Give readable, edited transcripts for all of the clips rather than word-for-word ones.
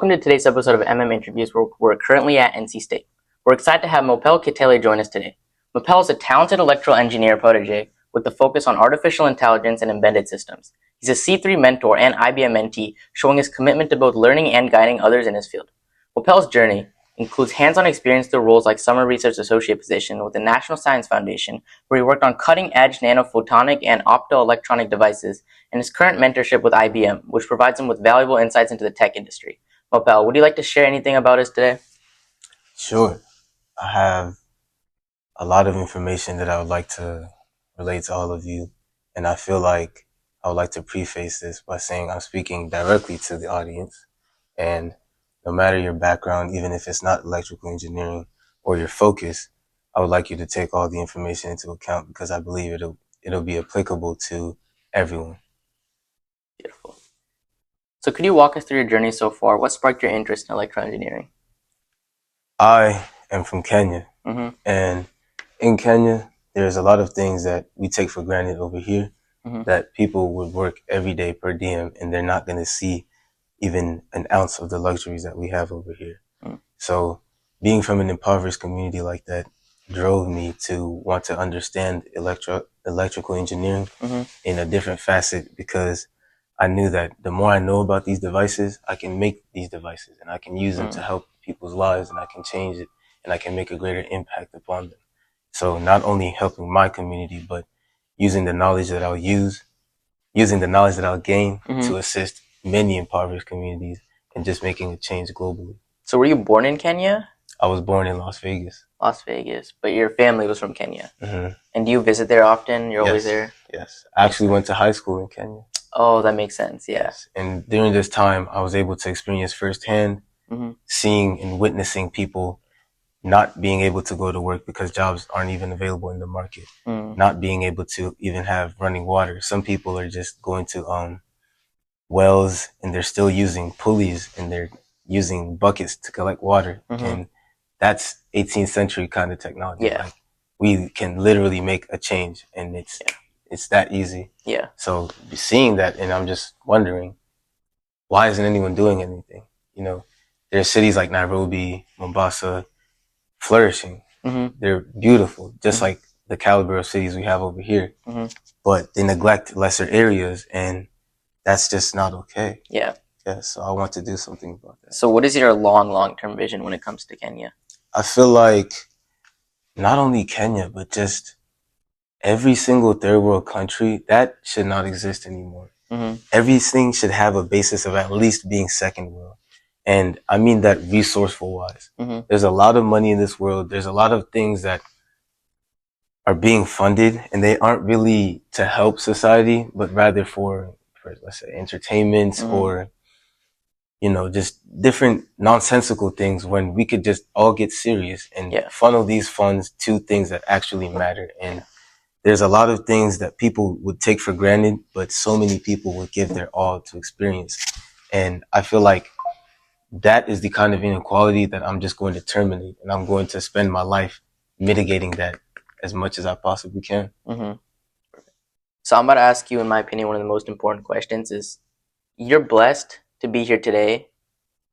Welcome to today's episode of MM Interviews, where we're currently at NC State. We're excited to have Mopel Kitele join us today. Mopel is a talented electrical engineer protege with a focus on artificial intelligence and embedded systems. He's a C3 mentor and IBM Mentee, showing his commitment to both learning and guiding others in his field. Mopel's journey includes hands-on experience through roles like Summer Research Associate position with the National Science Foundation, where he worked on cutting-edge nanophotonic and optoelectronic devices, and his current mentorship with IBM, which provides him with valuable insights into the tech industry. Mopel, would you like to share anything about us today? Sure. I have a lot of information that I would like to relate to all of you, and I feel like I would like to preface this by saying I'm speaking directly to the audience, and no matter your background, even if it's not electrical engineering or your focus, I would like you to take all the information into account because I believe it'll be applicable to everyone. Beautiful. So could you walk us through your journey so far? What sparked your interest in electrical engineering? I am from Kenya, and in Kenya, there's a lot of things that we take for granted over here that people would work every day per diem, and they're not going to see even an ounce of the luxuries that we have over here. So being from an impoverished community like that drove me to want to understand electrical engineering in a different facet, because I knew that the more I know about these devices, I can make these devices and I can use them to help people's lives, and I can change it and I can make a greater impact upon them. So not only helping my community, but using the knowledge that I'll gain to assist many impoverished communities and just making a change globally. So were you born in Kenya? I was born in Las Vegas. Las Vegas, but your family was from Kenya. And do you visit there often? You're always there? Yes. I actually went to high school in Kenya. Oh, that makes sense, yeah. Yes. And during this time, I was able to experience firsthand seeing and witnessing people not being able to go to work because jobs aren't even available in the market, not being able to even have running water. Some people are just going to wells and they're still using pulleys and they're using buckets to collect water. And that's 18th century kind of technology. Yeah. Like, we can literally make a change, and it's that easy. Yeah. So seeing that, and I'm just wondering, why isn't anyone doing anything? You know, there's cities like Nairobi, Mombasa, flourishing. They're beautiful, just like the caliber of cities we have over here. But they neglect lesser areas, and that's just not okay. Yeah. Yeah, so I want to do something about that. So what is your long-term vision when it comes to Kenya? I feel like not only Kenya, but just every single third world country, that should not exist anymore. Everything should have a basis of at least being second world. And I mean that resourceful wise. There's a lot of money in this world. There's a lot of things that are being funded, and they aren't really to help society, but rather for let's say entertainment or, you know, just different nonsensical things, when we could just all get serious and funnel these funds to things that actually matter. And there's a lot of things that people would take for granted, but so many people would give their all to experience. And I feel like that is the kind of inequality that I'm just going to terminate, and I'm going to spend my life mitigating that as much as I possibly can. So I'm about to ask you, in my opinion, one of the most important questions is, you're blessed to be here today,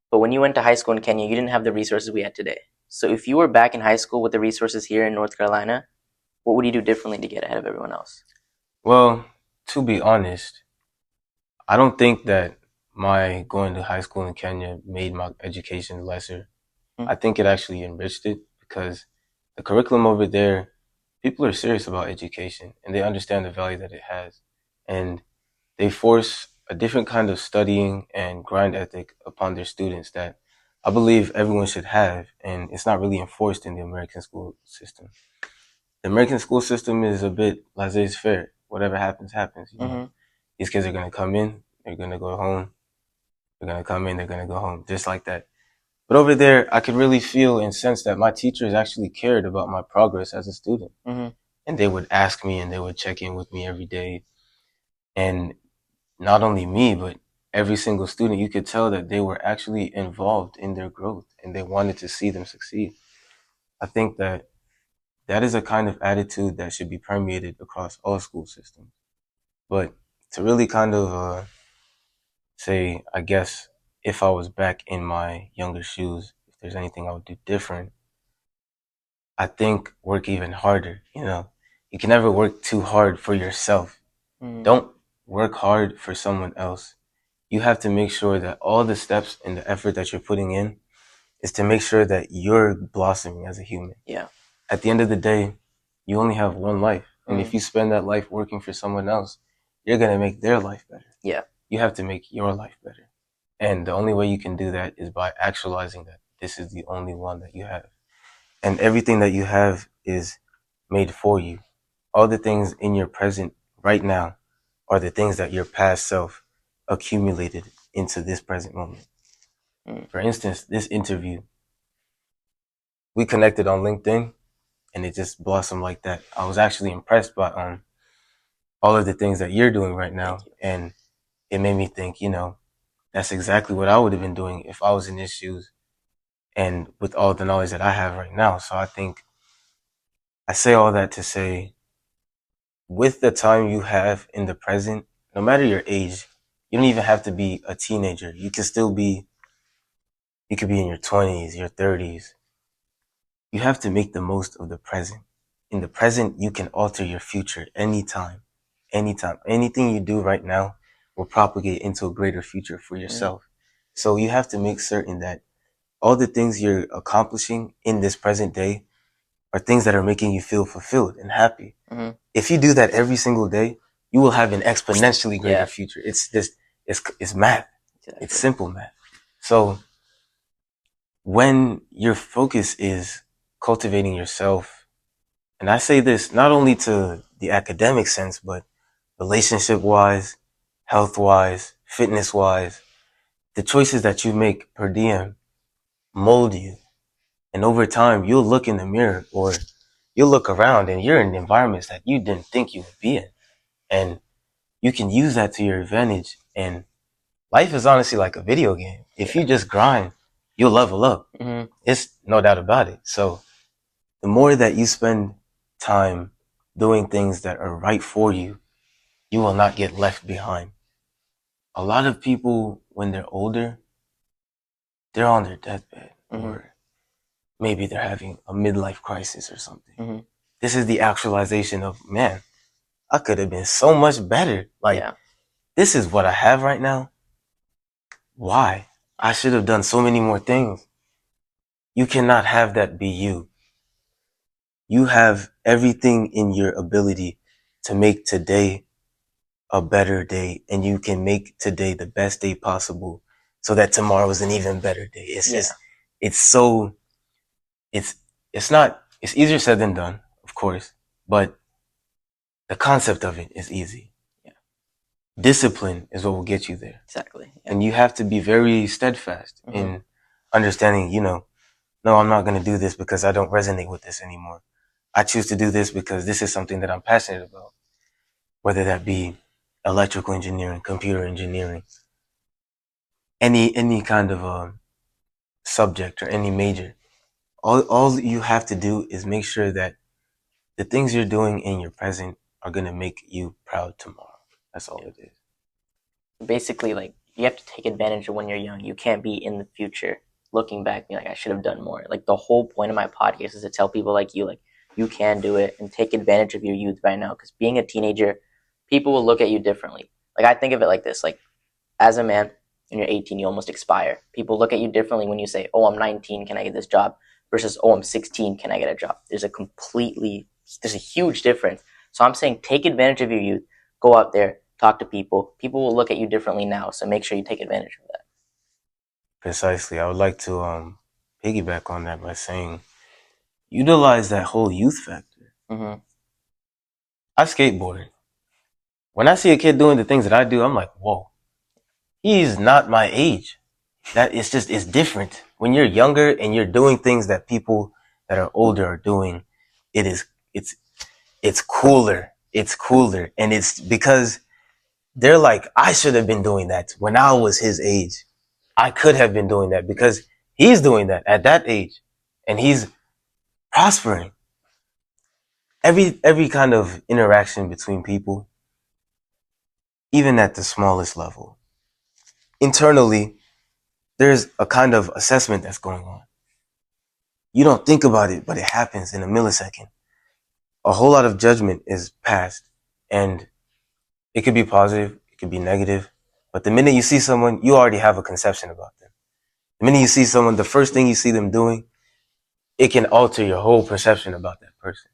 but when you went to high school in Kenya, you didn't have the resources we had today. So if you were back in high school with the resources here in North Carolina, what would you do differently to get ahead of everyone else? Well, to be honest, I don't think that my going to high school in Kenya made my education lesser. I think it actually enriched it, because the curriculum over there, people are serious about education and they understand the value that it has. And they force a different kind of studying and grind ethic upon their students that I believe everyone should have. And it's not really enforced in the American school system. The American school system is a bit laissez-faire. Whatever happens, happens. You know? These kids are going to come in, they're going to go home. They're going to come in, they're going to go home, just like that. But over there, I could really feel and sense that my teachers actually cared about my progress as a student. And they would ask me and they would check in with me every day. And not only me, but every single student, you could tell that they were actually involved in their growth and they wanted to see them succeed. I think that that is a kind of attitude that should be permeated across all school systems. But to really kind of say, I guess, if I was back in my younger shoes, if there's anything I would do different, I think work even harder. You can never work too hard for yourself. Don't work hard for someone else. You have to make sure that all the steps and the effort that you're putting in is to make sure that you're blossoming as a human. Yeah. At the end of the day, you only have one life. And if you spend that life working for someone else, you're going to make their life better. Yeah. You have to make your life better. And the only way you can do that is by actualizing that this is the only one that you have. And everything that you have is made for you. All the things in your present right now are the things that your past self accumulated into this present moment. For instance, this interview, we connected on LinkedIn and it just blossomed like that. I was actually impressed by all of the things that you're doing right now. And it made me think, that's exactly what I would have been doing if I was in his shoes and with all the knowledge that I have right now. So I think I say all that to say, with the time you have in the present, no matter your age, you don't even have to be a teenager. You could be in your 20s, your 30s. You have to make the most of the present. In the present, you can alter your future anytime. Anytime. Anything you do right now will propagate into a greater future for yourself. So you have to make certain that all the things you're accomplishing in this present day are things that are making you feel fulfilled and happy. If you do that every single day, you will have an exponentially greater future. It's math. Exactly. It's simple math. So when your focus is cultivating yourself, and I say this not only to the academic sense, but relationship wise, health wise, fitness wise, the choices that you make per diem mold you. And over time, you'll look in the mirror or you'll look around and you're in environments that you didn't think you would be in. And you can use that to your advantage. And life is honestly like a video game. If you just grind, you'll level up. It's no doubt about it. So the more that you spend time doing things that are right for you, you will not get left behind. A lot of people, when they're older, they're on their deathbed or maybe they're having a midlife crisis or something. This is the actualization of, man, I could have been so much better. This is what I have right now. Why? I should have done so many more things. You cannot have that be you. You have everything in your ability to make today a better day, and you can make today the best day possible so that tomorrow is an even better day. It's easier said than done, of course, but the concept of it is easy. Discipline is what will get you there. Exactly. And you have to be very steadfast in understanding, no, I'm not going to do this because I don't resonate with this anymore. I choose to do this because this is something that I'm passionate about, whether that be electrical engineering, computer engineering, any kind of subject or any major. All you have to do is make sure that the things you're doing in your present are going to make you proud tomorrow. That's all it is. Basically, you have to take advantage of when you're young. You can't be in the future looking back, being like, I should have done more. The whole point of my podcast is to tell people like you can do it and take advantage of your youth right now. Because being a teenager, people will look at you differently. I think of it like this, as a man, when you're 18, you almost expire. People look at you differently when you say, oh, I'm 19, can I get this job? Versus, oh, I'm 16, can I get a job? There's a huge difference. So I'm saying take advantage of your youth. Go out there, talk to people. People will look at you differently now, so make sure you take advantage of that. Precisely. I would like to piggyback on that by saying, utilize that whole youth factor. I skateboard. When I see a kid doing the things that I do, I'm like, whoa, he's not my age. It's different. When you're younger and you're doing things that people that are older are doing, it's cooler. It's cooler. And it's because they're like, I should have been doing that when I was his age. I could have been doing that because he's doing that at that age and he's prospering. Every kind of interaction between people, even at the smallest level, internally, there's a kind of assessment that's going on. You don't think about it, but it happens in a millisecond. A whole lot of judgment is passed, and it could be positive, it could be negative, but the minute you see someone, you already have a conception about them. The minute you see someone, the first thing you see them doing, it can alter your whole perception about that person.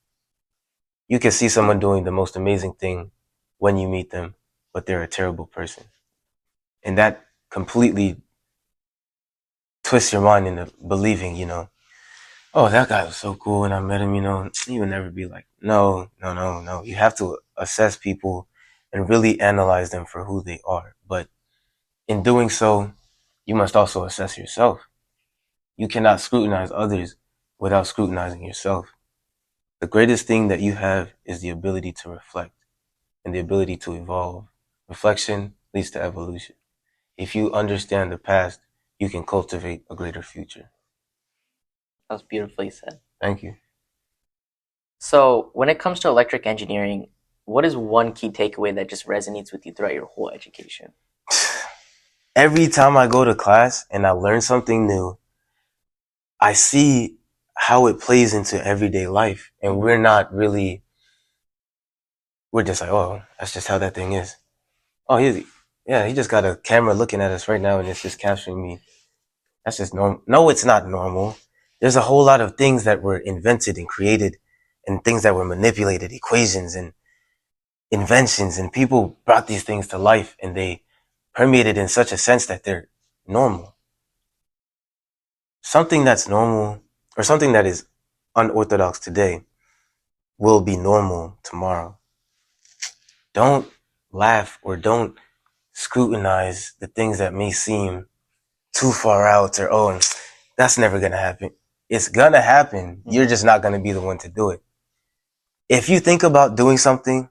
You can see someone doing the most amazing thing when you meet them, but they're a terrible person. And that completely twists your mind into believing, oh, that guy was so cool when I met him, you would never be like, no. You have to assess people and really analyze them for who they are. But in doing so, you must also assess yourself. You cannot scrutinize others without scrutinizing yourself. The greatest thing that you have is the ability to reflect and the ability to evolve. Reflection leads to evolution. If you understand the past, you can cultivate a greater future. That was beautifully said. Thank you. So, when it comes to electric engineering, what is one key takeaway that just resonates with you throughout your whole education? Every time I go to class and I learn something new, I see how it plays into everyday life. And we're just like, oh, that's just how that thing is. Oh, he just got a camera looking at us right now and it's just capturing me. That's just normal. No, it's not normal. There's a whole lot of things that were invented and created and things that were manipulated, equations and inventions, and people brought these things to life and they permeated in such a sense that they're normal. Something that's normal or something that is unorthodox today will be normal tomorrow. Don't laugh or don't scrutinize the things that may seem too far out or, oh, that's never going to happen. It's going to happen. You're just not going to be the one to do it. If you think about doing something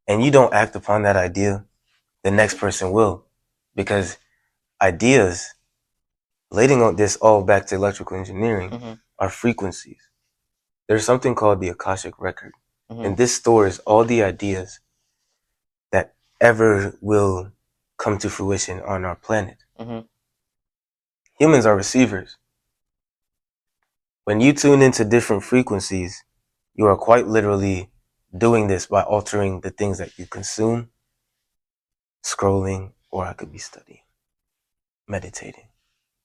and you don't act upon that idea, the next person will. Because ideas, relating on this all back to electrical engineering, are frequencies. There's something called the Akashic Record. And this stores all the ideas that ever will come to fruition on our planet. Humans are receivers. When you tune into different frequencies, you are quite literally doing this by altering the things that you consume, scrolling, or I could be studying, meditating,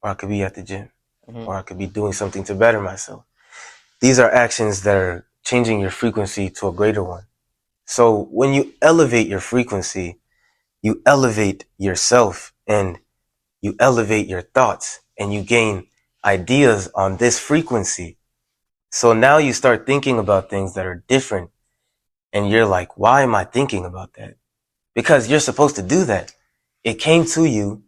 or I could be at the gym, or I could be doing something to better myself. These are actions that are changing your frequency to a greater one. So when you elevate your frequency, you elevate yourself and you elevate your thoughts and you gain ideas on this frequency. So now you start thinking about things that are different and you're like, why am I thinking about that? Because you're supposed to do that. It came to you,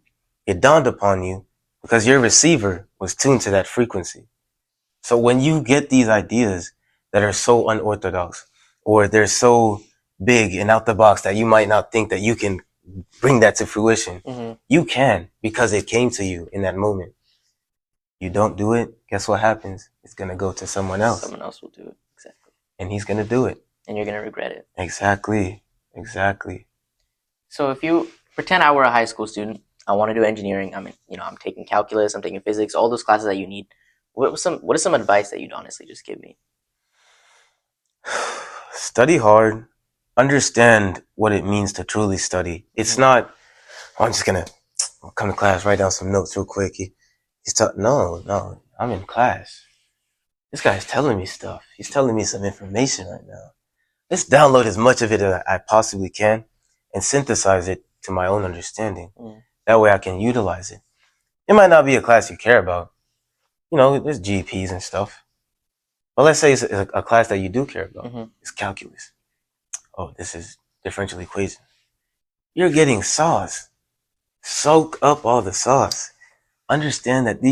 it dawned upon you because your receiver was tuned to that frequency. So when you get these ideas that are so unorthodox or they're so big and out the box that you might not think that you can bring that to fruition, you can because it came to you in that moment. You don't do it, guess what happens? It's going to go to someone else. Someone else will do it. Exactly. And he's going to do it. And you're going to regret it. Exactly. So if you pretend I were a high school student, I want to do engineering. I'm taking calculus, I'm taking physics, all those classes that you need. What is some advice that you'd honestly just give me? Study hard. Understand what it means to truly study. It's not, I'm just going to come to class, write down some notes real quick. No, I'm in class. This guy's telling me stuff. He's telling me some information right now. Let's download as much of it as I possibly can and synthesize it to my own understanding. That way I can utilize it. It might not be a class you care about. There's GPs and stuff. But let's say it's a class that you do care about. It's calculus. Oh, this is differential equation. You're getting sauce. Soak up all the sauce. Understand that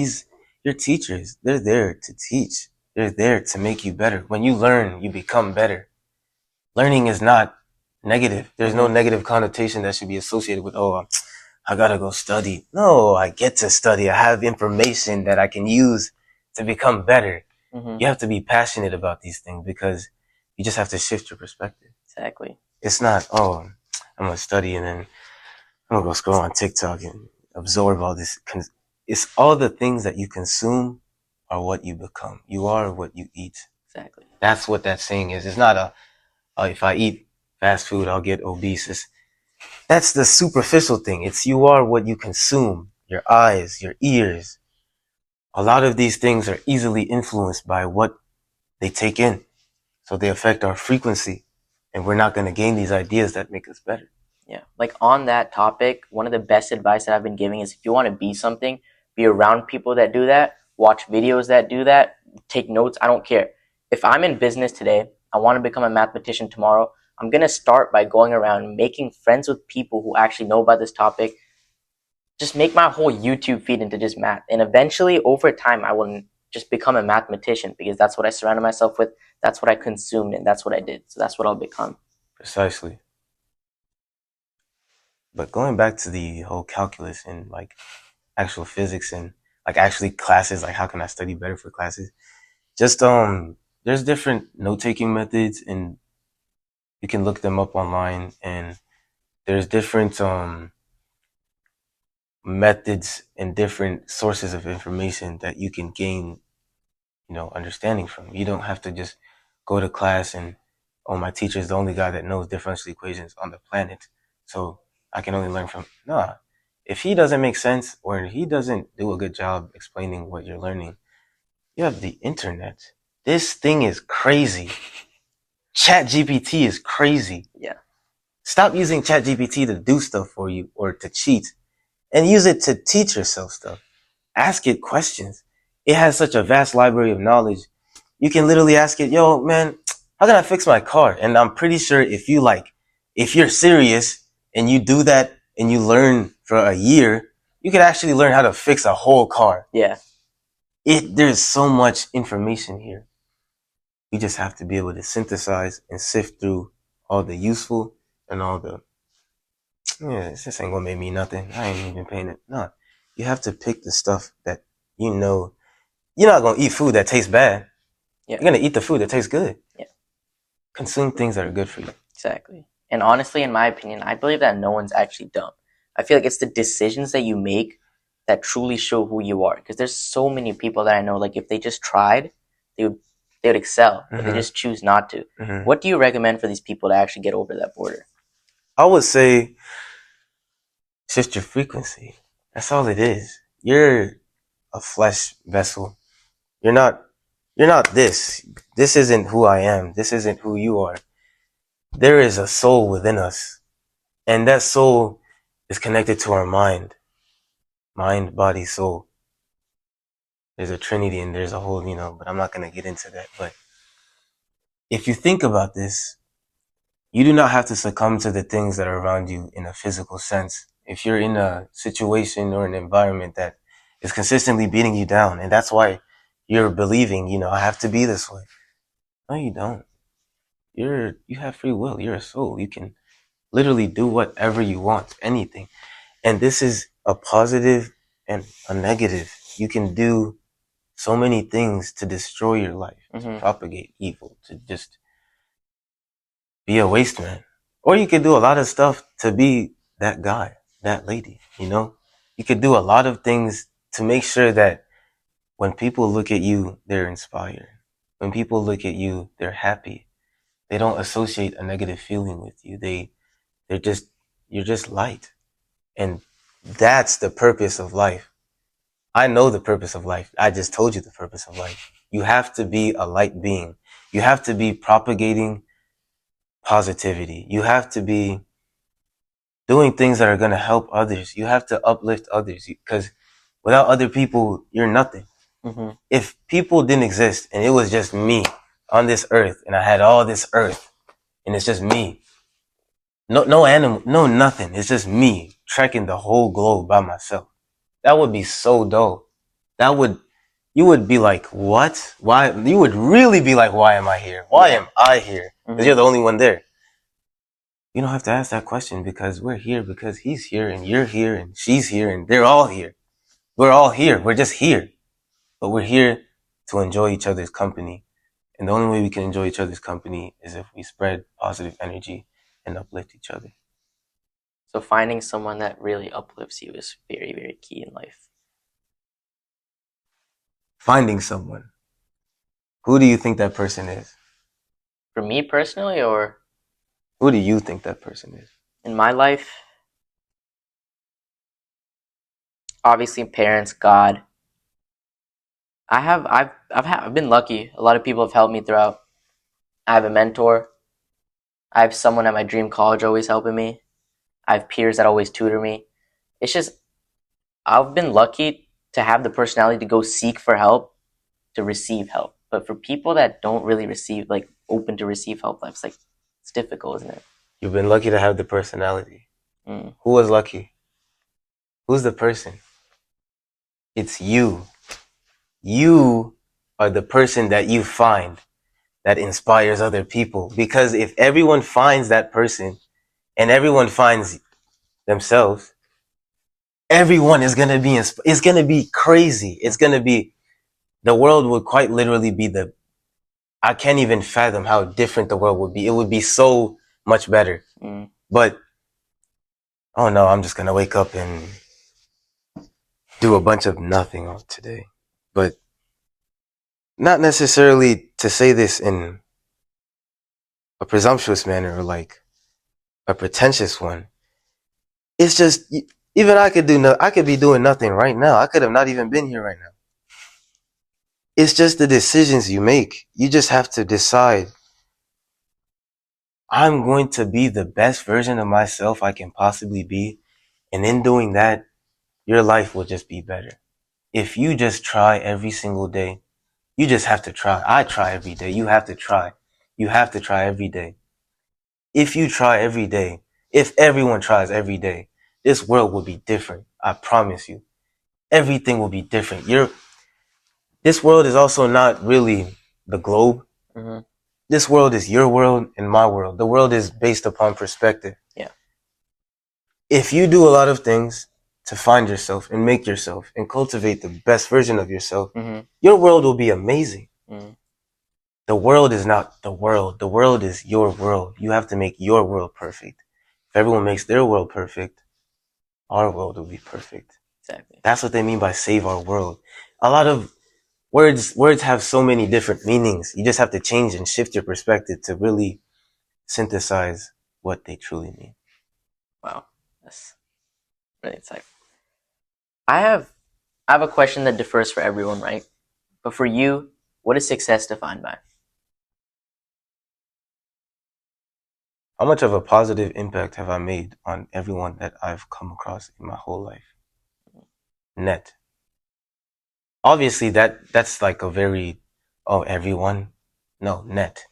your teachers, they're there to teach. They're there to make you better. When you learn, you become better. Learning is not negative. There's no negative connotation that should be associated with, oh, I gotta go study. No, I get to study. I have information that I can use to become better. You have to be passionate about these things because you just have to shift your perspective. Exactly. It's not, oh, I'm gonna study and then I'm gonna go scroll on TikTok and absorb all this it's all the things that you consume are what you become. You are what you eat. Exactly. That's what that saying is. It's not if I eat fast food, I'll get obese. That's the superficial thing. It's you are what you consume. Your eyes, your ears. A lot of these things are easily influenced by what they take in. So they affect our frequency. And we're not going to gain these ideas that make us better. Yeah. Like on that topic, one of the best advice that I've been giving is if you want to be something, be around people that do that, watch videos that do that, take notes. I don't care. If I'm in business today, I want to become a mathematician tomorrow. I'm going to start by going around making friends with people who actually know about this topic. Just make my whole YouTube feed into just math. And eventually, over time, I will just become a mathematician because that's what I surrounded myself with. That's what I consumed and that's what I did. So that's what I'll become. Precisely. But going back to the whole calculus and like actual physics and like actually classes, like how can I study better for classes? Just there's different note-taking methods and you can look them up online, and there's different methods and different sources of information that you can gain, understanding from. You don't have to just go to class and, oh, my teacher is the only guy that knows differential equations on the planet, so I can only learn from. Nah, if he doesn't make sense or he doesn't do a good job explaining what you're learning, you have the internet. This thing is crazy. ChatGPT is crazy. Yeah. Stop using ChatGPT to do stuff for you or to cheat, and use it to teach yourself stuff. Ask it questions. It has such a vast library of knowledge. You can literally ask it, yo, man, how can I fix my car? And I'm pretty sure if you're serious and you do that and you learn for a year, you could actually learn how to fix a whole car. Yeah. There's so much information here. We just have to be able to synthesize and sift through all the useful and all the, this ain't gonna make me nothing. I ain't even paying it. No, you have to pick the stuff that you're not gonna eat food that tastes bad. Yeah. You're gonna eat the food that tastes good. Yeah. Consume things that are good for you. Exactly. And honestly, in my opinion, I believe that no one's actually dumb. I feel like it's the decisions that you make that truly show who you are. Because there's so many people that I know, like if they just tried, they would excel, but they just choose not to. What do you recommend for these people to actually get over that border? I would say shift your frequency. That's all it is. You're a flesh vessel. You're not this. This isn't who I am. This isn't who you are. There is a soul within us. And that soul is connected to our mind. Mind, body, soul. There's a trinity and there's a whole, but I'm not going to get into that. But if you think about this, you do not have to succumb to the things that are around you in a physical sense. If you're in a situation or an environment that is consistently beating you down, and that's why you're believing, I have to be this way. No, you don't. You have free will. You're a soul. You can literally do whatever you want, anything. And this is a positive and a negative. You can do so many things to destroy your life, to propagate evil, to just be a waste man. Or you could do a lot of stuff to be that guy, that lady, You could do a lot of things to make sure that when people look at you, they're inspired. When people look at you, they're happy. They don't associate a negative feeling with you. You're just light. And that's the purpose of life. I know the purpose of life. I just told you the purpose of life. You have to be a light being. You have to be propagating positivity. You have to be doing things that are going to help others. You have to uplift others because without other people, you're nothing. If people didn't exist and it was just me on this earth and I had all this earth and it's just me, no animal, no nothing. It's just me trekking the whole globe by myself. That would be so dope. You would be like, what? Why? You would really be like, why am I here? Why am I here? Because you're the only one there. You don't have to ask that question because we're here because he's here and you're here and she's here and they're all here. We're all here. We're just here. But we're here to enjoy each other's company. And the only way we can enjoy each other's company is if we spread positive energy and uplift each other. So finding someone that really uplifts you is very, very key in life. finding someone, who do you think that person is? For me personally, or Who do you think that person is? in my life, obviously parents, God. I've been lucky. A lot of people have helped me throughout. I have a mentor. I have someone at my dream college always helping me. I have peers that always tutor me. It's just I've been lucky to have the personality to go seek for help, to receive help. But for people that don't really receive, like open to receive help, it's difficult, isn't it? You've been lucky to have the personality. Who was lucky? Who's the person? It's you. You are the person that you find that inspires other people. Because if everyone finds that person and everyone finds themselves, everyone is going to be, it's going to be crazy. It's going to be, the world would quite literally be I can't even fathom how different the world would be. It would be so much better. But, oh no, I'm just going to wake up and do a bunch of nothing today. But not necessarily to say this in a presumptuous manner or like a pretentious one. It's just, even I could be doing nothing right now. I could have not even been here right now. It's just the decisions you make. You just have to decide, I'm going to be the best version of myself I can possibly be. And in doing that, your life will just be better. If you just try every single day, you just have to try. I try every day. You have to try. You have to try every day. If you try every day, if everyone tries every day, this world will be different. I promise you. Everything will be different. This world is also not really the globe. This world is your world and my world. The world is based upon perspective. Yeah. If you do a lot of things to find yourself and make yourself and cultivate the best version of yourself, your world will be amazing. The world is not the world. The world is your world. You have to make your world perfect. If everyone makes their world perfect, our world will be perfect. Exactly. That's what they mean by save our world. A lot of words have so many different meanings. You just have to change and shift your perspective to really synthesize what they truly mean. Wow, that's really insightful. I have a question that differs for everyone, right? But for you, what is success defined by? How much of a positive impact have I made on everyone that I've come across in my whole life? Net. Obviously, that's like a very, everyone. No, net.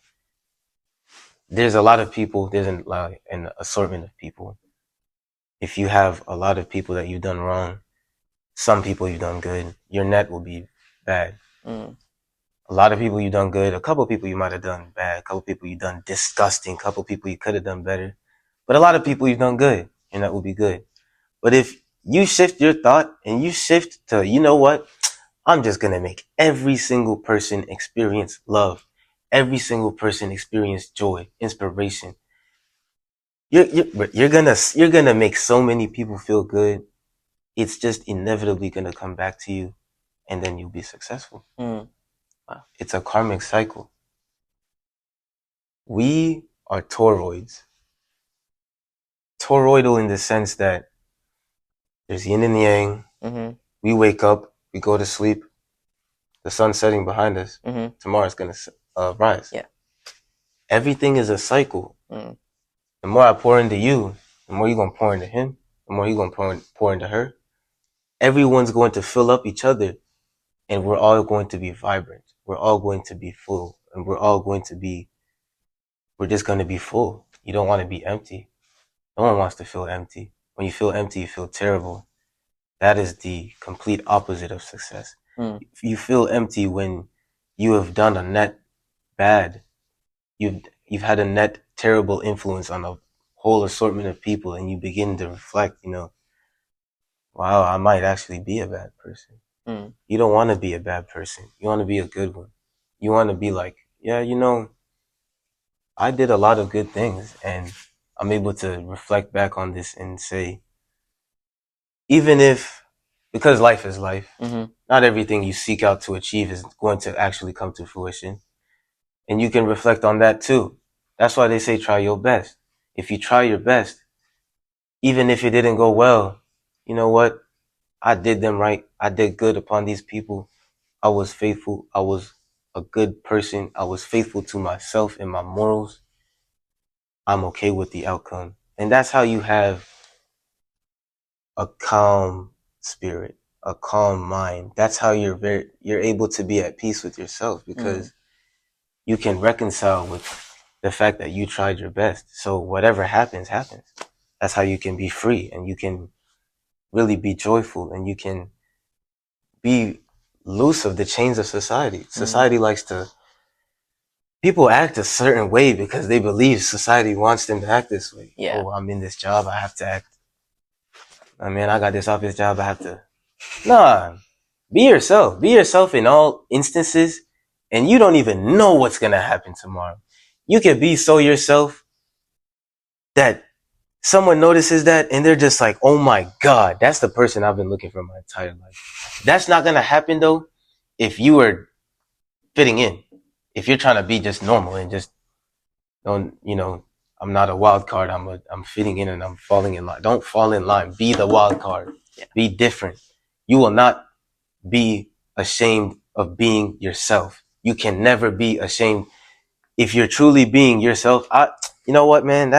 There's a lot of people. There's an assortment of people. If you have a lot of people that you've done wrong, some people you've done good, your net will be bad. A lot of people you've done good, a couple people you might have done bad, a couple people you've done disgusting, a couple people you could have done better. But a lot of people you've done good, and that will be good. But if you shift your thought and you shift to, you know what? I'm just going to make every single person experience love. Every single person experience joy, inspiration. You're gonna make so many people feel good. It's just inevitably gonna come back to you, and then you'll be successful. Wow. It's a karmic cycle. We are toroids. Toroidal in the sense that there's yin and yang. We wake up, we go to sleep. The sun's setting behind us. Tomorrow's gonna rise. Yeah. Everything is a cycle. The more I pour into you, the more you're gonna pour into him. The more you're gonna pour into her. Everyone's going to fill up each other, and we're all going to be vibrant. We're all going to be full, and we're just going to be full. You don't want to be empty. No one wants to feel empty. When you feel empty, you feel terrible. That is the complete opposite of success. If you feel empty when you have done a net bad, you've had a net terrible influence on a whole assortment of people, and you begin to reflect, wow, I might actually be a bad person. You don't want to be a bad person. You want to be a good one. You want to be like, yeah, I did a lot of good things, and I'm able to reflect back on this and say, even if because life is life. Mm-hmm. Not everything you seek out to achieve is going to actually come to fruition. And you can reflect on that too. That's why they say try your best. If you try your best, even if it didn't go well, you know what? I did them right. I did good upon these people. I was faithful. I was a good person. I was faithful to myself and my morals. I'm okay with the outcome. And that's how you have a calm spirit, a calm mind. That's how you're able to be at peace with yourself, because you can reconcile with the fact that you tried your best. So whatever happens, happens. That's how you can be free, and you can really be joyful, and you can be loose of the chains of society. Society likes to, people act a certain way because they believe society wants them to act this way. Yeah. Oh, I'm in this job, I have to act. I mean, I got this office job, I have to. Nah, be yourself. Be yourself in all instances, and you don't even know what's gonna happen tomorrow. You can be so yourself that someone notices that and they're just like, oh my God, that's the person I've been looking for my entire life. That's not gonna happen though if you are fitting in. If you're trying to be just normal and just don't, I'm not a wild card. I'm fitting in and I'm falling in line. Don't fall in line. Be the wild card. Yeah. Be different. You will not be ashamed of being yourself. You can never be ashamed if you're truly being yourself. You know what, man?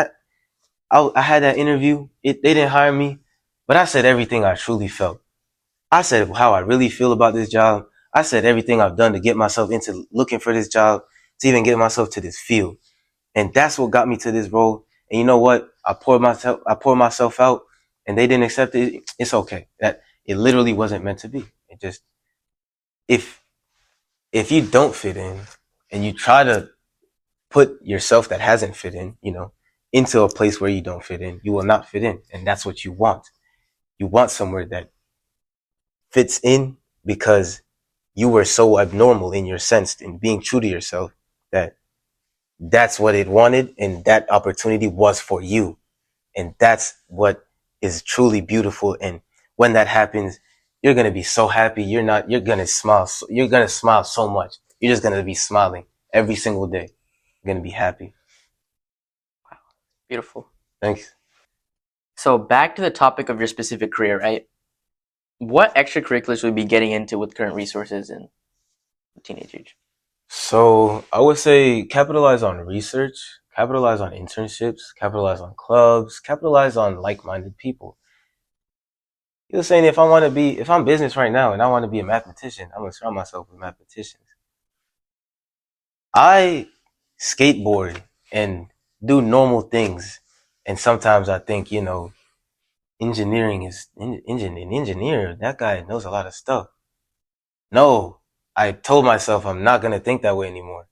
I had that interview. They didn't hire me, but I said everything I truly felt. I said how I really feel about this job. I said everything I've done to get myself into looking for this job, to even get myself to this field. And that's what got me to this role. And you know what? I poured myself out, and they didn't accept it. It's okay. That it literally wasn't meant to be. It just, if you don't fit in and you try to put yourself that hasn't fit in, into a place where you don't fit in, you will not fit in. And that's what you want. You want somewhere that fits in because you were so abnormal in your sense in being true to yourself that that's what it wanted, and that opportunity was for you. And that's what is truly beautiful. And when that happens, you're going to be so happy. You're going to smile. You're going to smile so much. You're just going to be smiling every single day. You're going to be happy. Wow. Beautiful. Thanks. So back to the topic of your specific career, right? What extracurriculars would you be getting into with current resources in the teenage age? So I would say capitalize on research, capitalize on internships, capitalize on clubs, capitalize on like-minded people. He was saying if I'm business right now and I want to be a mathematician, I'm going to surround myself with mathematicians. I skateboard and do normal things. And sometimes I think, engineering is an engineer. That guy knows a lot of stuff. No, I told myself I'm not going to think that way anymore.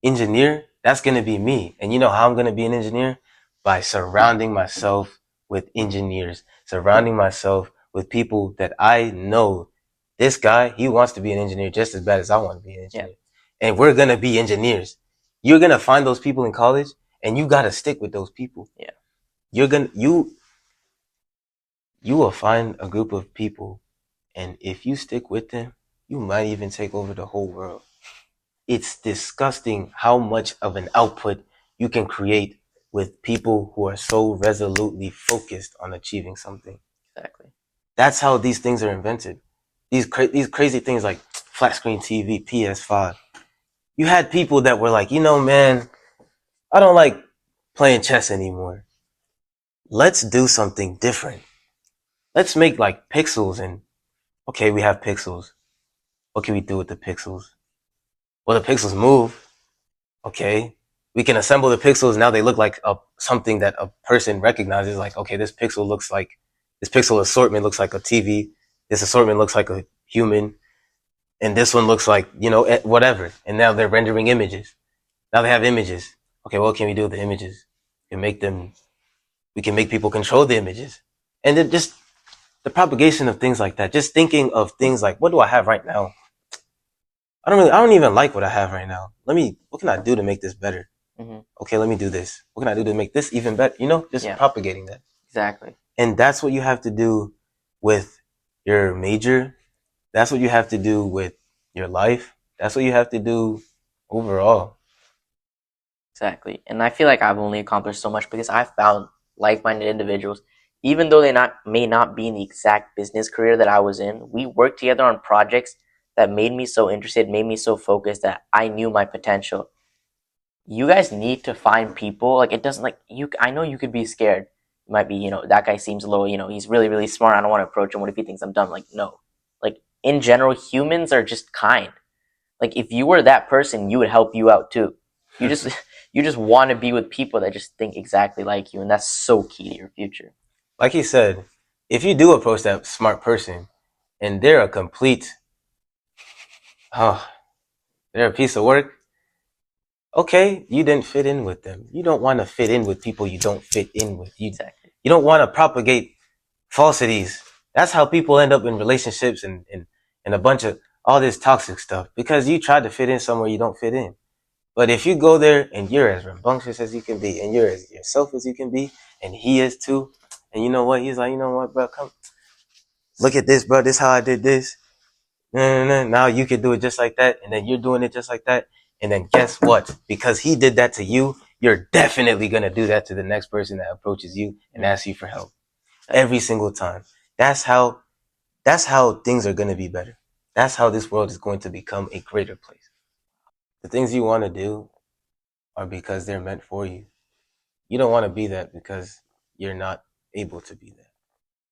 Engineer, that's going to be me. And you know how I'm going to be an engineer? By surrounding myself with engineers, surrounding myself with people that I know. This guy, he wants to be an engineer just as bad as I want to be an engineer. Yeah. And we're going to be engineers. You're going to find those people in college, and you got to stick with those people. Yeah. You will find a group of people, and if you stick with them, you might even take over the whole world. It's disgusting how much of an output you can create with people who are so resolutely focused on achieving something. Exactly. That's how these things are invented. These crazy things like flat screen TV, PS5. You had people that were like, man, I don't like playing chess anymore. Let's do something different. Let's make like pixels, and okay, we have pixels. What can we do with the pixels? Well, the pixels move. Okay, we can assemble the pixels. Now they look like something that a person recognizes. Like, okay, this pixel assortment looks like a TV. This assortment looks like a human. And this one looks like, whatever. And now they're rendering images. Now they have images. Okay, what can we do with the images? We can make people control the images. And then just the propagation of things like that. Just thinking of things like, what do I have right now? I don't even like what I have right now. What can I do to make this better? Mm-hmm. Okay, let me do this. What can I do to make this even better? Just propagating that. Exactly. And that's what you have to do with your major. That's what you have to do with your life. That's what you have to do overall. Exactly. And I feel like I've only accomplished so much because I've found like-minded individuals, even though they may not be in the exact business career that I was in. We worked together on projects that made me so interested, made me so focused that I knew my potential. You guys need to find people, like, it doesn't, like, you, I know you could be scared. You might be, that guy seems low, he's really, really smart. I don't want to approach him. What if he thinks I'm dumb? Like, no. Like, in general, humans are just kind. Like, if you were that person, you would help you out too. You just you just want to be with people that just think exactly like you, and that's so key to your future. Like he said, if you do approach that smart person and they're a complete, they're a piece of work, okay, you didn't fit in with them. You don't want to fit in with people you don't fit in with. Exactly. You don't want to propagate falsities. That's how people end up in relationships and a bunch of all this toxic stuff, because you tried to fit in somewhere you don't fit in. But if you go there and you're as rambunctious as you can be, and you're as yourself as you can be, and he is too, and you know what? He's like, you know what, bro, come look at this, bro. This is how I did this. Now you can do it just like that, and then you're doing it just like that. And then guess what? Because he did that to you, you're definitely gonna do that to the next person that approaches you and asks you for help. Every single time. That's how things are gonna be better. That's how this world is going to become a greater place. The things you want to do are because they're meant for you. You don't want to be that because you're not able to be that.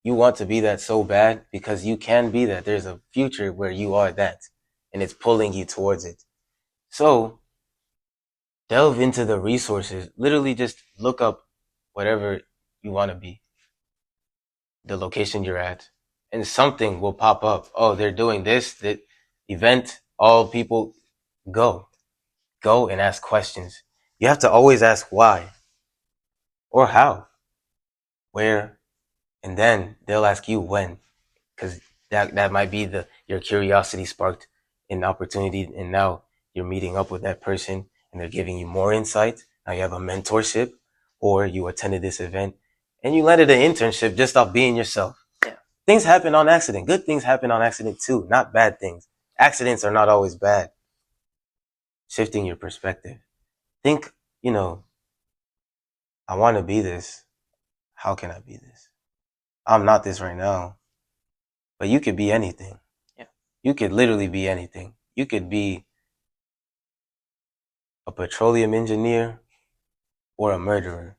You want to be that so bad because you can be that. There's a future where you are that, and it's pulling you towards it. So delve into the resources. Literally just look up whatever you want to be, the location you're at, and something will pop up. Oh, they're doing this, that event. All people go and ask questions. You have to always ask why or how, where, and then they'll ask you when, because that might be your curiosity sparked an opportunity, and now you're meeting up with that person and they're giving you more insight. Now you have a mentorship, or you attended this event and you landed an internship just off being yourself. Yeah. Things happen on accident. Good things happen on accident too, not bad things. Accidents are not always bad. Shifting your perspective. Think, I want to be this. How can I be this? I'm not this right now, but you could be anything. Yeah. You could literally be anything. You could be a petroleum engineer or a murderer.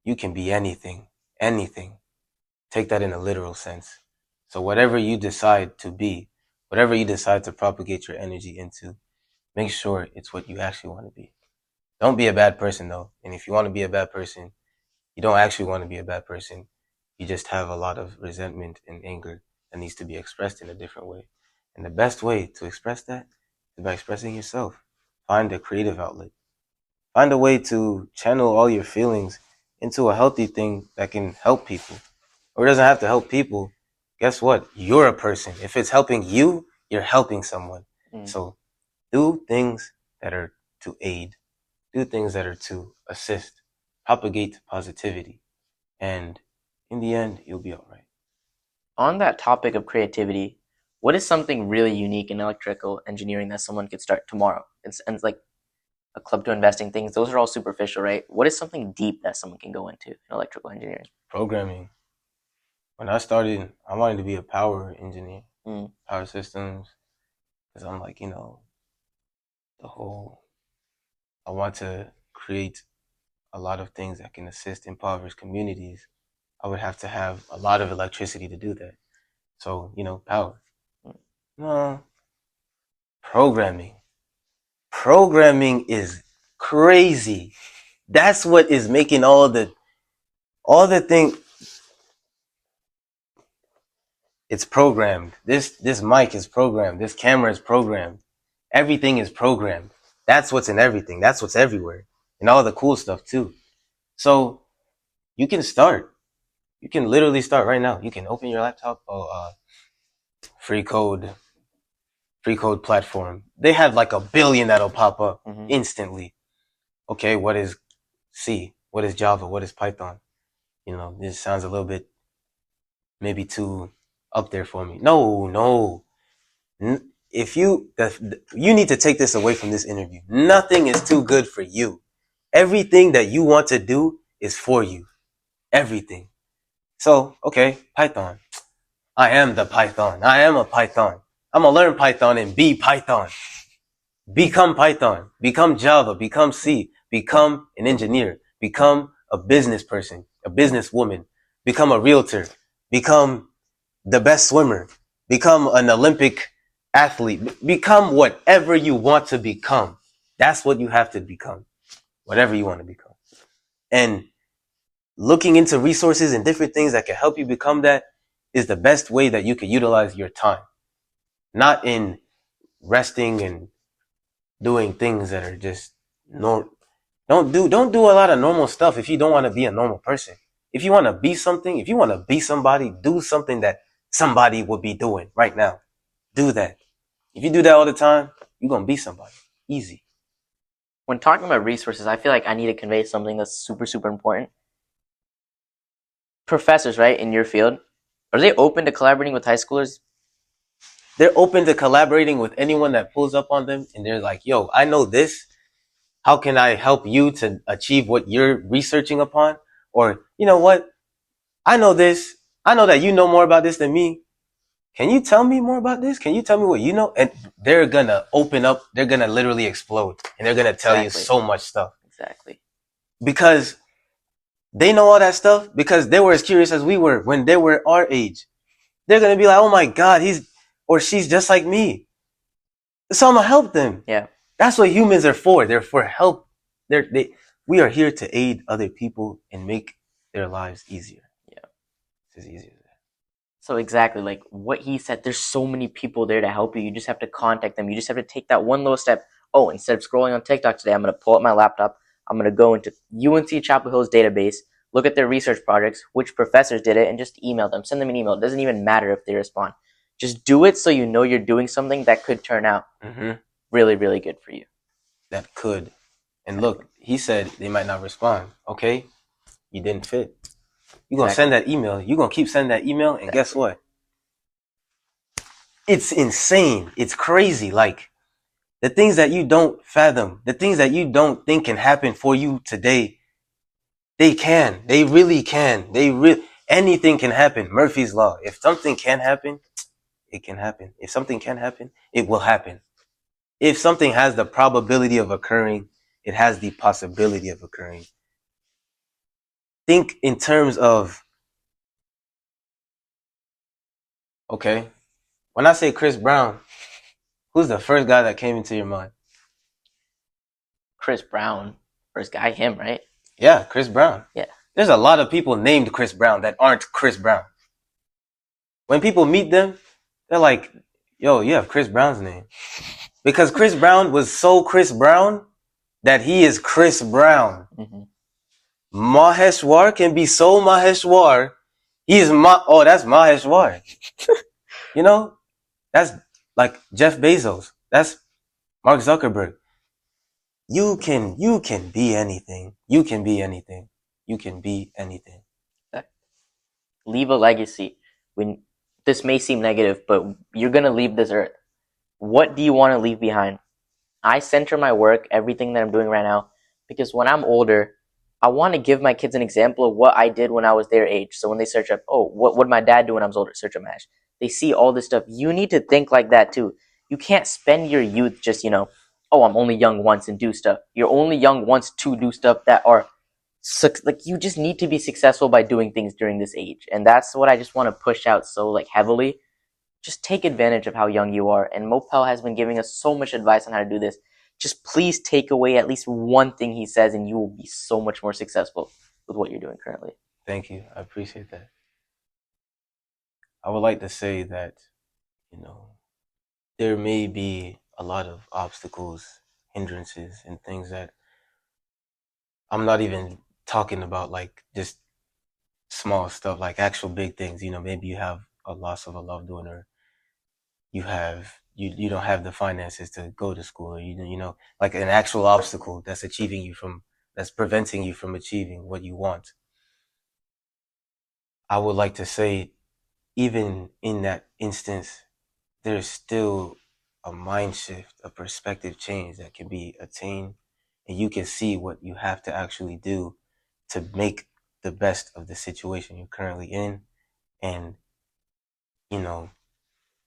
You can be anything. Anything. Take that in a literal sense. So whatever you decide to be, whatever you decide to propagate your energy into, make sure it's what you actually want to be. Don't be a bad person though. And if you want to be a bad person, you don't actually want to be a bad person. You just have a lot of resentment and anger that needs to be expressed in a different way. And the best way to express that is by expressing yourself. Find a creative outlet. Find a way to channel all your feelings into a healthy thing that can help people. Or it doesn't have to help people. Guess what? You're a person. If it's helping you, you're helping someone. So do things that are to aid. Do things that are to assist. Propagate positivity. And in the end, you'll be all right. On that topic of creativity, what is something really unique in electrical engineering that someone could start tomorrow? It's like a club to investing things. Those are all superficial, right? What is something deep that someone can go into in electrical engineering? Programming. When I started, I wanted to be a power engineer, power systems, because I'm like, I want to create a lot of things that can assist impoverished communities. I would have to have a lot of electricity to do that. So, power. No, programming. Programming is crazy. That's what is making all the thing. It's programmed. This mic is programmed. This camera is programmed. Everything is programmed. That's what's in everything. That's what's everywhere. And all the cool stuff too. So you can start. You can literally start right now. You can open your laptop. Free code platform. They have like 1 billion that'll pop up instantly. Okay, what is C? What is Java? What is Python? This sounds a little bit maybe too up there for me. No. If you need to take this away from this interview. Nothing is too good for you. Everything that you want to do is for you. Everything. So, okay, Python. I am the Python. I am a Python. I'm gonna learn Python and be Python. Become Python. Become Java. Become C. Become an engineer. Become a business person, a businesswoman. Become a realtor. Become the best swimmer. Become an Olympic athlete. Become whatever you want to become. That's what you have to become. Whatever you want to become. And looking into resources and different things that can help you become that is the best way that you can utilize your time. Not in resting and doing things that are just don't do a lot of normal stuff if you don't want to be a normal person. If you want to be something, if you want to be somebody, do something that somebody would be doing right now. Do that. If you do that all the time, you're going to be somebody. Easy. When talking about resources, I feel like I need to convey something that's super, super important. Professors, right, in your field, are they open to collaborating with high schoolers? They're open to collaborating with anyone that pulls up on them, and they're like, yo, I know this. How can I help you to achieve what you're researching upon? Or, you know what? I know this. I know that you know more about this than me. Can you tell me more about this? Can you tell me what you know? And they're going to open up. They're going to literally explode. And they're going to tell you so much stuff. Exactly. Because they know all that stuff because they were as curious as we were when they were our age. They're going to be like, oh my God, he's or she's just like me. So I'm going to help them. Yeah. That's what humans are for. They're for help. We are here to aid other people and make their lives easier. Yeah. It's as easy as that. So exactly like what he said, there's so many people there to help you. You just have to contact them. You just have to take that one little step. Oh, instead of scrolling on TikTok today, I'm going to pull up my laptop. I'm going to go into UNC Chapel Hill's database, look at their research projects, which professors did it, and just email them. Send them an email. It doesn't even matter if they respond. Just do it so you know you're doing something that could turn out really, really good for you. That could. And look, he said they might not respond. Okay, you didn't fit. You're going to send that email. You're going to keep sending that email. And guess what? It's insane. It's crazy. Like, the things that you don't fathom, the things that you don't think can happen for you today, they can. They really can. Anything can happen. Murphy's Law. If something can happen, it can happen. If something can happen, it will happen. If something has the probability of occurring, it has the possibility of occurring. Think in terms of, okay, when I say Chris Brown, who's the first guy that came into your mind? Chris Brown. First guy, him, right? Yeah, Chris Brown. Yeah. There's a lot of people named Chris Brown that aren't Chris Brown. When people meet them, they're like, yo, you have Chris Brown's name. Because Chris Brown was so Chris Brown that he is Chris Brown. Maheshwar can be so Maheshwar. That's Maheshwar. You know, that's like Jeff Bezos. That's Mark Zuckerberg. You can be anything. You can be anything. You can be anything. Leave a legacy. When this may seem negative, but you're going to leave this earth. What do you want to leave behind? I center my work, everything that I'm doing right now, because when I'm older, I want to give my kids an example of what I did when I was their age. So when they search up, oh, what did my dad do when I was older? Search up MASH. They see all this stuff. You need to think like that too. You can't spend your youth just, oh, I'm only young once and do stuff. You're only young once to do stuff that are like, you just need to be successful by doing things during this age. And that's what I just want to push out so like heavily. Just take advantage of how young you are. And Mopel has been giving us so much advice on how to do this. Just please take away at least one thing he says and you will be so much more successful with what you're doing currently. Thank you. I appreciate that. I would like to say that, there may be a lot of obstacles, hindrances, and things that I'm not even talking about, like just small stuff, like actual big things. Maybe you have a loss of a loved one, or you don't have the finances to go to school, or like an actual obstacle that's preventing you from achieving what you want. I would like to say even in that instance, there's still a mind shift, a perspective change that can be attained, and you can see what you have to actually do to make the best of the situation you're currently in. And, you know,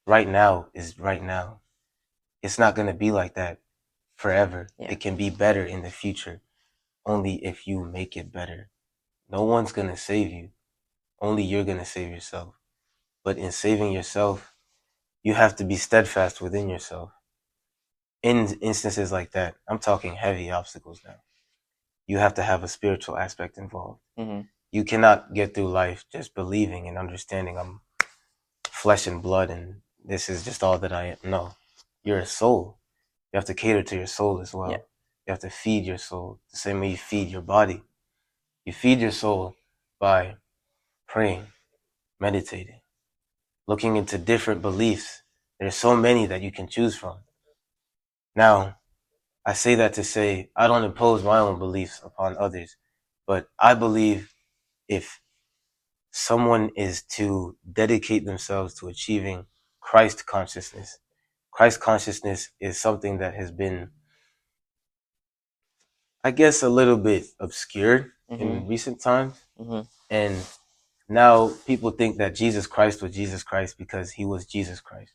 right now is right now. It's not going to be like that forever. Yeah. It can be better in the future, only if you make it better. No one's going to save you. Only you're going to save yourself. But in saving yourself, you have to be steadfast within yourself. In instances like that, I'm talking heavy obstacles now. You have to have a spiritual aspect involved. Mm-hmm. You cannot get through life just believing and understanding I'm flesh and blood and this is just all that I am. No, you're a soul. You have to cater to your soul as well. Yeah. You have to feed your soul the same way you feed your body. You feed your soul by praying, meditating, looking into different beliefs. There's so many that you can choose from. Now, I say that to say I don't impose my own beliefs upon others, but I believe if someone is to dedicate themselves to achieving Christ consciousness is something that has been, I guess, a little bit obscured in recent times. And now people think that Jesus Christ was Jesus Christ because he was Jesus Christ.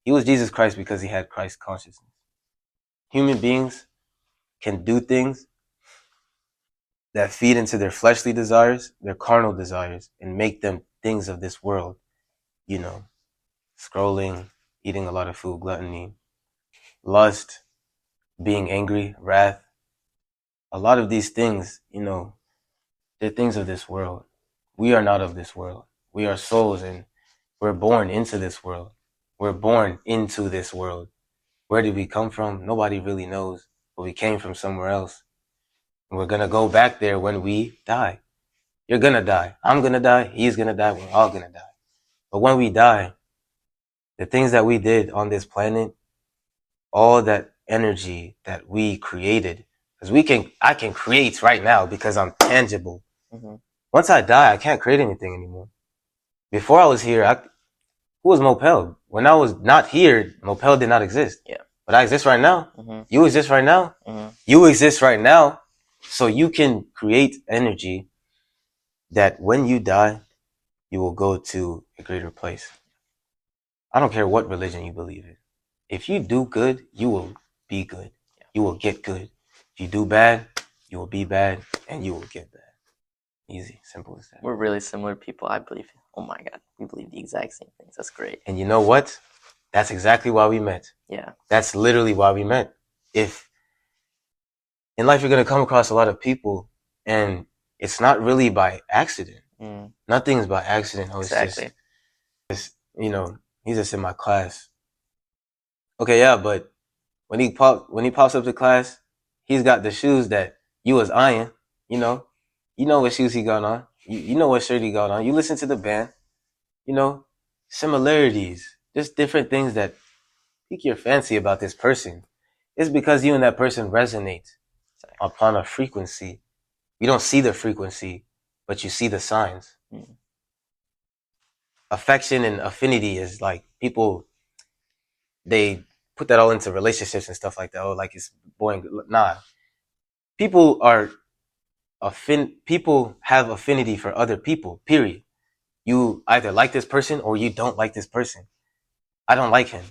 He was Jesus Christ because he had Christ consciousness. Human beings can do things that feed into their fleshly desires, their carnal desires, and make them things of this world. You know, scrolling, eating a lot of food, gluttony, lust, being angry, wrath. A lot of these things, you know, they're things of this world. We are not of this world. We are souls and we're born into this world. We're born into this world. Where did we come from? Nobody really knows, but we came from somewhere else. And we're going to go back there when we die. You're going to die. I'm going to die. He's going to die. We're all going to die. But when we die, the things that we did on this planet, all that energy that we created, because I can create right now because I'm tangible. Mm-hmm. Once I die, I can't create anything anymore. Before I was here, who was Mopel? When I was not here, Mopel did not exist. Yeah. But I exist right now. Mm-hmm. You exist right now. Mm-hmm. You exist right now. So you can create energy that when you die, you will go to a greater place. I don't care what religion you believe in. If you do good, you will be good. You will get good. If you do bad, you will be bad and you will get bad. Easy, simple as that. We're really similar people, I believe. Oh my God, we believe the exact same things. That's great. And you know what? That's exactly why we met. Yeah. That's literally why we met. If in life you're going to come across a lot of people and it's not really by accident. Nothing's by accident. Oh, exactly. It's just, you know, he's just in my class. Okay, yeah, but when he pops up to class, he's got the shoes that you was eyeing, you know what shoes he got on. You know what shirt he got on. You listen to the band, you know, similarities, just different things that pique your fancy about this person. It's because you and that person resonate upon a frequency. You don't see the frequency, but you see the signs. Affection and affinity is like people, they put that all into relationships and stuff like that. Oh, like it's boring. Nah. People have affinity for other people, period. You either like this person or you don't like this person. I don't like him.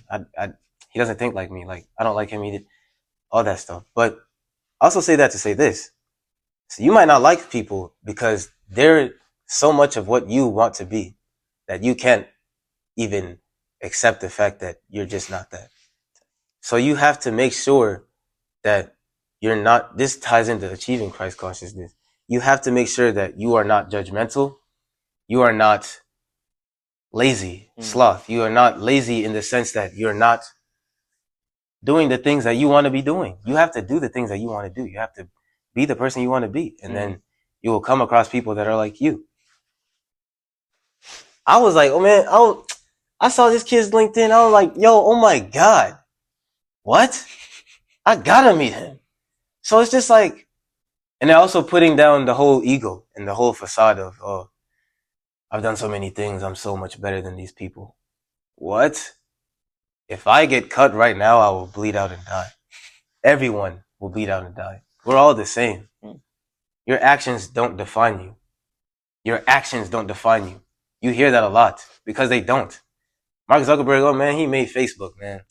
He doesn't think like me. Like, I don't like him either. All that stuff. But I also say that to say this. So you might not like people because they're so much of what you want to be that you can't even accept the fact that you're just not that. So you have to make sure that you're not, this ties into achieving Christ consciousness. You have to make sure that you are not judgmental. You are not lazy, sloth. You are not lazy in the sense that you're not doing the things that you want to be doing. You have to do the things that you want to do. You have to be the person you want to be. And then you will come across people that are like you. I was like, oh man, I saw this kid's LinkedIn. I was like, yo, oh my God. What? I gotta meet him. So it's just like, and they're also putting down the whole ego and the whole facade of, oh, I've done so many things. I'm so much better than these people. What? If I get cut right now, I will bleed out and die. Everyone will bleed out and die. We're all the same. Your actions don't define you. Your actions don't define you. You hear that a lot because they don't. Mark Zuckerberg, oh man, he made Facebook, man.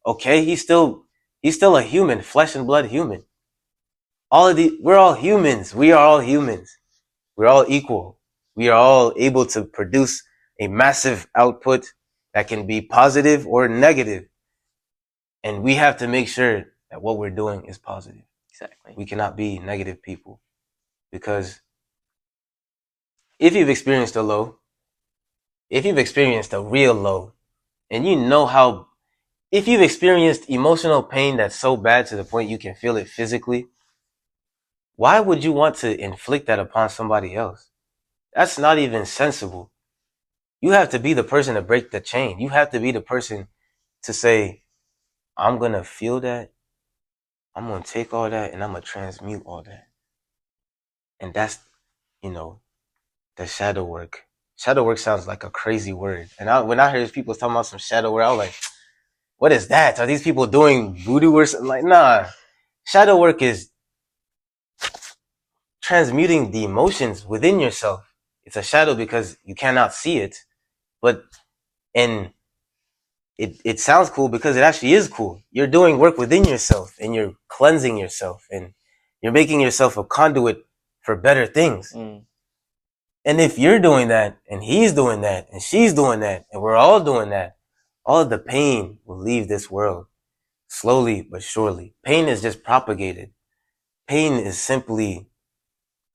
Okay, he's still a human, flesh and blood human. We're all humans. We are all humans. We're all equal. We are all able to produce a massive output that can be positive or negative. And we have to make sure that what we're doing is positive. Exactly. We cannot be negative people, because if you've experienced a low, if you've experienced a real low, and you know how, if you've experienced emotional pain that's so bad to the point you can feel it physically, why would you want to inflict that upon somebody else? That's not even sensible. You have to be the person to break the chain. You have to be the person to say, I'm going to feel that. I'm going to take all that and I'm going to transmute all that. And that's, the shadow work. Shadow work sounds like a crazy word. And when I heard people talking about some shadow work, I was like, what is that? Are these people doing voodoo or something? Like, nah. Shadow work is transmuting the emotions within yourself. It's a shadow because you cannot see it, and it sounds cool because it actually is cool. You're doing work within yourself and you're cleansing yourself and you're making yourself a conduit for better things. And if you're doing that and he's doing that and she's doing that and we're all doing that, all of the pain will leave this world slowly but surely. Pain is just propagated. Pain is simply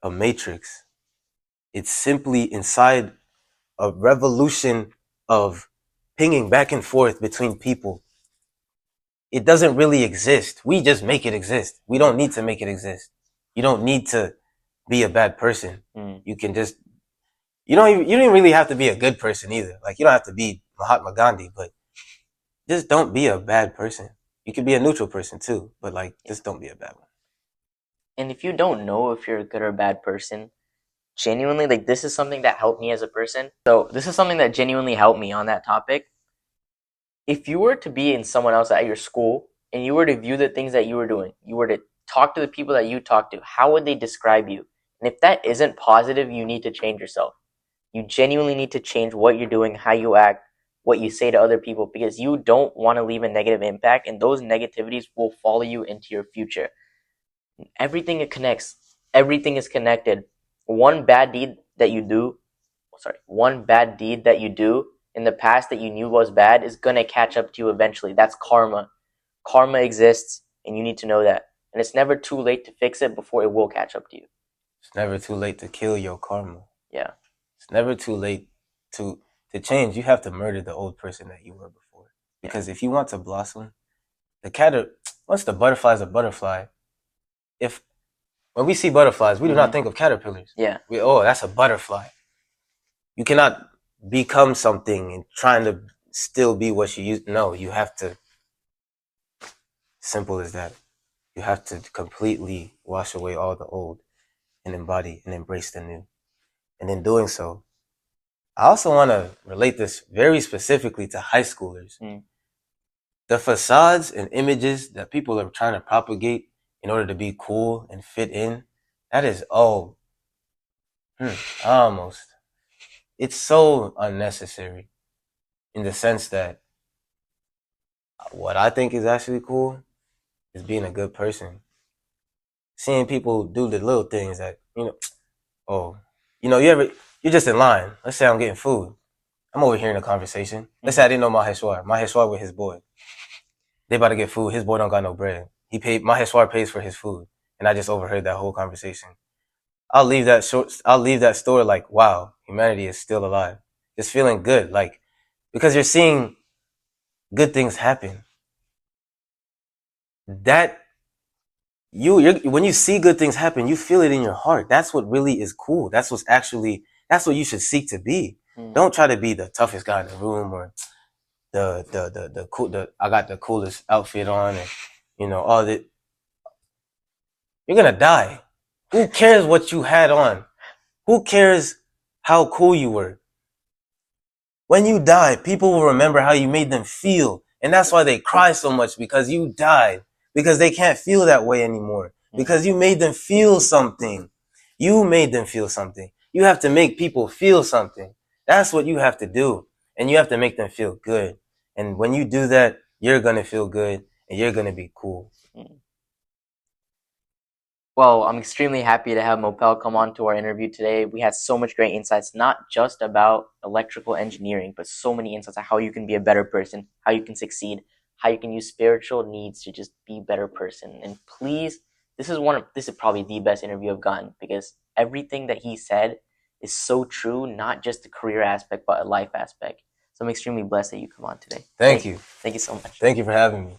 a matrix. It's simply inside a revolution of pinging back and forth between people. It doesn't really exist. We just make it exist. We don't need to make it exist. You don't need to be a bad person. You can just, you don't even really have to be a good person either. Like, you don't have to be Mahatma Gandhi, but just don't be a bad person. You can be a neutral person too, but just don't be a bad one. And if you don't know if you're a good or bad person, genuinely, this is something that helped me as a person. So this is something that genuinely helped me on that topic. If you were to be in someone else at your school and you were to view the things that you were doing, you were to talk to the people that you talk to, how would they describe you? And if that isn't positive, you need to change yourself. You genuinely need to change what you're doing, how you act, what you say to other people, because you don't want to leave a negative impact, and those negativities will follow you into your future. Everything connects. Everything is connected. One bad deed that you do in the past that you knew was bad is going to catch up to you eventually. That's karma. Karma exists, and you need to know that. And it's never too late to fix it before it will catch up to you. It's never too late to kill your karma. Yeah. It's never too late to change. You have to murder the old person that you were before. Because if you want to blossom, once the butterfly is a butterfly, when we see butterflies, we do not think of caterpillars. Yeah. That's a butterfly. You cannot become something and trying to still be what you used. No, you have to. Simple as that. You have to completely wash away all the old and embody and embrace the new. And in doing so, I also want to relate this very specifically to high schoolers. The facades and images that people are trying to propagate in order to be cool and fit in, that is it's so unnecessary, in the sense that what I think is actually cool is being a good person. Seeing people do the little things that, you're just in line. Let's say I'm getting food. I'm overhearing a conversation. Let's say I didn't know Maheshwar with his boy. They about to get food. His boy don't got no bread. Maheshwar pays for his food. And I just overheard that whole conversation. I'll leave that store like, wow, humanity is still alive. Just feeling good. Because you're seeing good things happen. When you see good things happen, you feel it in your heart. That's what really is cool. That's what you should seek to be. Don't try to be the toughest guy in the room, or I got the coolest outfit on, and all that. You're gonna die. Who cares what you had on? Who cares how cool you were. When you die, people will remember how you made them feel. And that's why they cry so much, because you died. Because they can't feel that way anymore. Because you made them feel something. You made them feel something. You have to make people feel something. That's what you have to do. And you have to make them feel good. And when you do that, you're going to feel good and you're going to be cool. Well, I'm extremely happy to have Mopel come on to our interview today. We had so much great insights, not just about electrical engineering, but so many insights on how you can be a better person, how you can succeed, how you can use spiritual needs to just be a better person. And please, this is probably the best interview I've gotten, because everything that he said is so true, not just the career aspect, but a life aspect. So I'm extremely blessed that you come on today. Thank you. Thank you so much. Thank you for having me.